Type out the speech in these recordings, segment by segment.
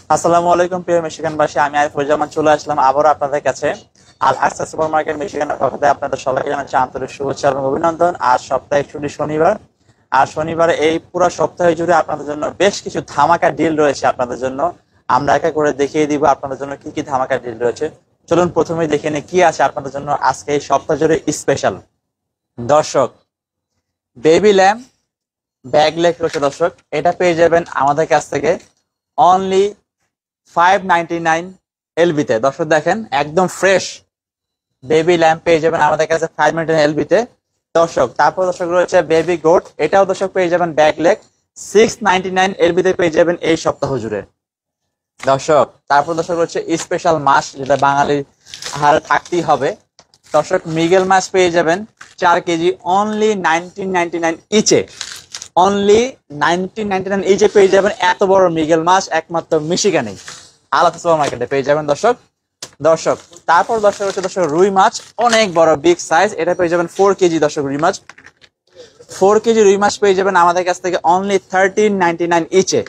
আসসালামু আলাইকুম প্রিয় মিশিগানবাসী, আমি আরিফুজ্জামান চলে আসলাম আবারও আপনাদের কাছে। আল আকসা সুপার মার্কেট মিশিগানের পক্ষ থেকে আপনাদের সবাইকে জানাচ্ছি আন্তরিক শুভেচ্ছা এবং অভিনন্দন। আজ সপ্তাহে ছুটি শনিবার, আর শনিবারে এই পুরো সপ্তাহে জুড়ে আপনাদের জন্য বেশ কিছু ধামাকা ডিল রয়েছে আপনাদের জন্য। আমরা একা করে দেখিয়ে দিব আপনাদের জন্য কি কি ধামাকা ডিল রয়েছে। চলুন প্রথমেই দেখে নিই কি আছে আপনাদের জন্য আজকে এই সপ্তাহ জুড়ে স্পেশাল। দর্শক, বেবি ল্যাম্প ব্যাগ লেগ রয়েছে দর্শক, এটা পেয়ে যাবেন আমাদের কাছ থেকে অনলি 599 এলবিতে। দর্শক দেখেন একদম ফ্রেশ বেবি ল্যাম্প পেয়ে যাবেন আমাদের কাছে 599 এলবিতে দর্শক। তারপর দর্শক রয়েছে বেবি গোট, এটাও দর্শক পেয়ে যাবেন ব্যাক লেগ 699 এলবিতে পেয়ে যাবেন এই সপ্তাহ জুড়ে দর্শক। তারপর দর্শক রয়েছে স্পেশাল মাছ, যেটা বাঙালির আহারে থাকতেই হবে দর্শক। মৃগেল মাছ পেয়ে যাবেন 4 কেজি অনলি 1999 ইচে, অনলি 1999 ইচে পেয়ে যাবেন। এত বড় মৃগেল মাছ একমাত্র মিশিগানে আলাদা সুপার মার্কেটে পেয়ে যাবেন দর্শক। দর্শক তারপর দর্শক হচ্ছে দর্শক রুই মাছ, অনেক বড় বিগ সাইজ, এটা পেয়ে যাবেন 4 কেজি দর্শক। রুই মাছ 4 কেজি রুই মাছ পেয়ে যাবেন আমাদের কাছ থেকে অনলি 1399 ইচে।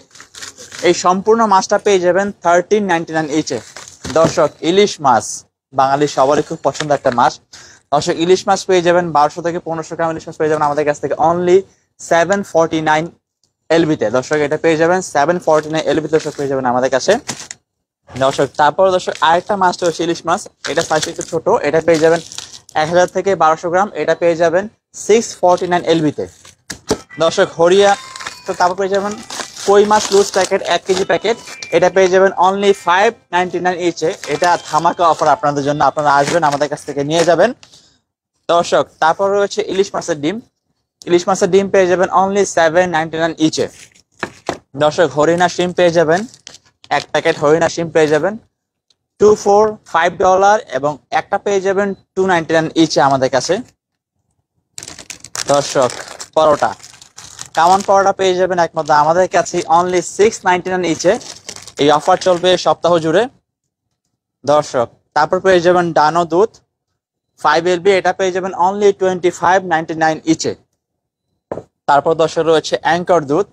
এই সম্পূর্ণ মাছটা পেয়ে যাবেন 1399 ইচে দর্শক। ইলিশ মাছ বাঙালি সবারই খুব পছন্দ একটা মাছ দর্শক। ইলিশ মাছ পেয়ে যাবেন 1200 থেকে 1500 গ্রাম ইলিশ মাছ পেয়ে যাবেন আমাদের কাছ থেকে অনলি 749 এলবিতে দর্শক। এটা পেয়ে যাবেন 749 এলবিতে দর্শক পেয়ে যাবেন আমাদের কাছে দর্শক। তারপর দর্শক আরেকটা মাছ রয়েছে ইলিশ মাছ, এটা সাইজ একটু ছোট, এটা পেয়ে যাবেন 1000 থেকে 1200 গ্রাম, এটা পেয়ে যাবেন 649 এলবিতে দর্শক। হরিয়া তো তারপর পেয়ে যাবেন কই মাছ লুজ প্যাকেট 1 কেজি প্যাকেট, এটা পেয়ে যাবেন অনলি 599 ইচে। এটা ধামাকা অফার আপনাদের জন্য, আপনারা আসবেন আমাদের কাছ থেকে নিয়ে যাবেন দর্শক। তারপর রয়েছে ইলিশ মাছের ডিম, ইলিশ মাছের ডিম পেয়ে যাবেন অনলি 799 ইচে দর্শক। হরিণা শিম পেয়ে যাবেন 1 প্যাকেট, হরিণা শিম পেয়ে যাবেন $245 এবং একটা পেয়ে যাবেন 299 ইচে আমাদের কাছে দর্শক। পরোটা কামান পরোটা পেয়ে যাবেন একমাত্র আমাদের কাছে অনলি 699 ইচে। এই অফার চলবে সপ্তাহ জুড়ে দর্শক। তারপর পেয়ে যাবেন ডানো দুধ 5 এলবি, এটা পেয়ে যাবেন অনলি 2599 ইচে। তারপর দর্শক রয়েছে অ্যাঙ্কর দুধ,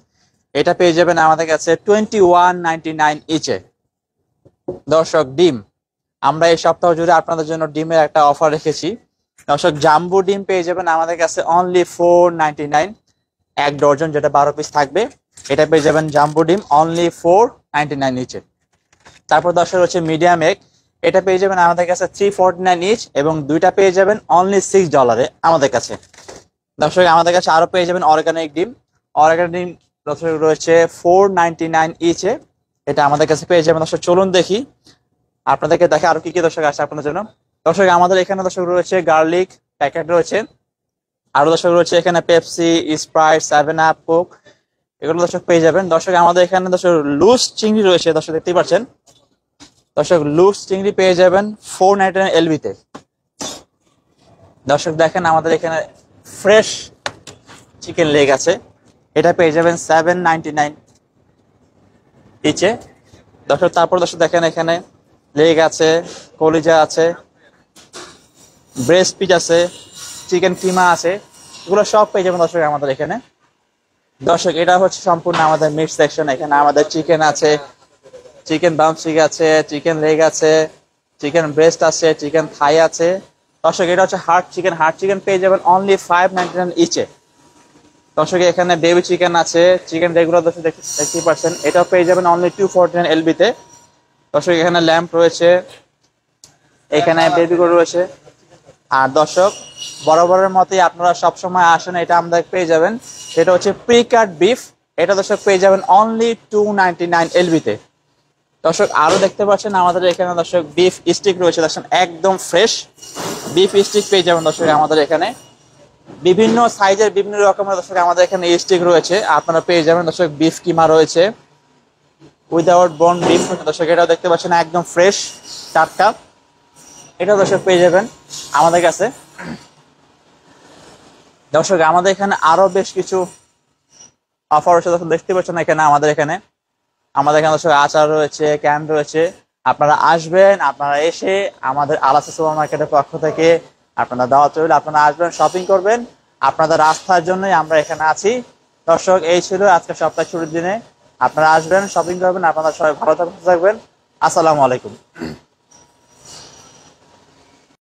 এটা পেয়ে যাবেন আমাদের কাছে 2199 ইচে দর্শক। ডিম আমরা এই সপ্তাহ জুড়ে আপনাদের জন্য ডিমের একটা অফার রেখেছি দর্শক। জাম্বু ডিম পেয়ে যাবেন আমাদের কাছে অনলি 499, 1 ডজন, যেটা 12 পিস থাকবে, এটা পেয়ে যাবেন জাম্বু ডিম অনলি 499 ইচে। তারপর দর্শক রয়েছে মিডিয়াম এগ, এটা পেয়ে যাবেন আমাদের কাছে 349 ইচ এবং দুইটা পেয়ে যাবেন অনলি $6 আমাদের কাছে দর্শক। আমাদের কাছে আরো পেয়ে যাবেন অর্গানিক ডিম, অর্গানিক ডিম দর্শক রয়েছে 499 ইচে, এটা আমাদের কাছে পেয়ে যাবেন দর্শক। চলুন দেখি আপনাদেরকে দেখে আরো কি কি দর্শক আছে আপনাদের জন্য দর্শক। আমাদের এখানে দর্শক রয়েছে গার্লিক প্যাকেট রয়েছে, আরো দর্শক রয়েছে এখানে পেপসি, স্প্রাইট, 7 আপ, কোক, এগুলো দর্শক পেয়ে যাবেন দর্শক। আমাদের এখানে দর্শক লুজ চিংড়ি রয়েছে দর্শক, দেখতেই পাচ্ছেন দর্শক। লুজ চিংড়ি পেয়ে যাবেন 499 এলবিতে দর্শক। দেখেন আমাদের এখানে ফ্রেশ চিকেন লেগ আছে, এটা পেয়ে যাবেন 799 ইচে দর্শক। তারপর দর্শক দেখেন এখানে লেগ আছে, কলিজা আছে, ব্রেস্ট পিস আছে, চিকেন কিমা আছে, এগুলো সব পেয়ে যাবেন দর্শক আমাদের এখানে দর্শক। এটা হচ্ছে সম্পূর্ণ আমাদের মিট সেকশন, এখানে আমাদের চিকেন আছে, চিকেন বামস্টিক আছে, চিকেন লেগ আছে, চিকেন ব্রেস্ট আছে, চিকেন থাই আছে দর্শক। এটা হচ্ছে হার্ড চিকেন, হার্ড চিকেন পেয়ে যাবেন অনলি 599 ইচে দর্শক। এখানে বেবি চিকেন আছে, চিকেন রেগুলার দর্শক দেখতেই পাচ্ছেন, এটাও পেয়ে যাবেন অনলি 249 এলবিতে দর্শক। এখানে ল্যাম্প রয়েছে, এখানে বেবি গরু রয়েছে। আর দর্শক বরাবরের মতোই আপনারা সবসময় আসেন, এটা আমাদের পেয়ে যাবেন, এটা হচ্ছে প্রি কাট বিফ, এটা দর্শক পেয়ে যাবেন অনলি 299 এলবিতে দর্শক। আরো দেখতে পাচ্ছেন আমাদের এখানে দর্শক বিফ স্টিক রয়েছে দর্শক, একদম ফ্রেশ বিফ স্টিক পেয়ে যাবেন দর্শক আমাদের এখানে। বিভিন্ন সাইজের বিভিন্ন রকমের দর্শক আমাদের এখানে স্টিক রয়েছে, আপনারা পেয়ে যাবেন দর্শক। বিফ কিমা রয়েছে উইদাউট বোন বিফ দর্শক, এটাও দেখতে পাচ্ছেন একদম ফ্রেশ টাটকা, এটা দর্শক পেয়ে যাবেন আমাদের কাছে দর্শক। আমাদের এখানে আরো বেশ কিছু অফার রয়েছে দর্শক, দেখতে পাচ্ছেন এখানে আমাদের এখানে দর্শক আচার রয়েছে, ক্যান রয়েছে। আপনারা আসবেন, আপনারা এসে আমাদের আলাসা সুপার মার্কেটের পক্ষ থেকে আপনারা দাওয়াত রইল, আপনারা আসবেন, শপিং করবেন, আপনাদের আস্থার জন্যই আমরা এখানে আছি দর্শক। এই ছিল আজকে সপ্তাহ ছুটির দিনে আপনারা আসবেন, শপিং করবেন। আপনারা সবাই ভালো থাকবেন। আসসালামু আলাইকুম।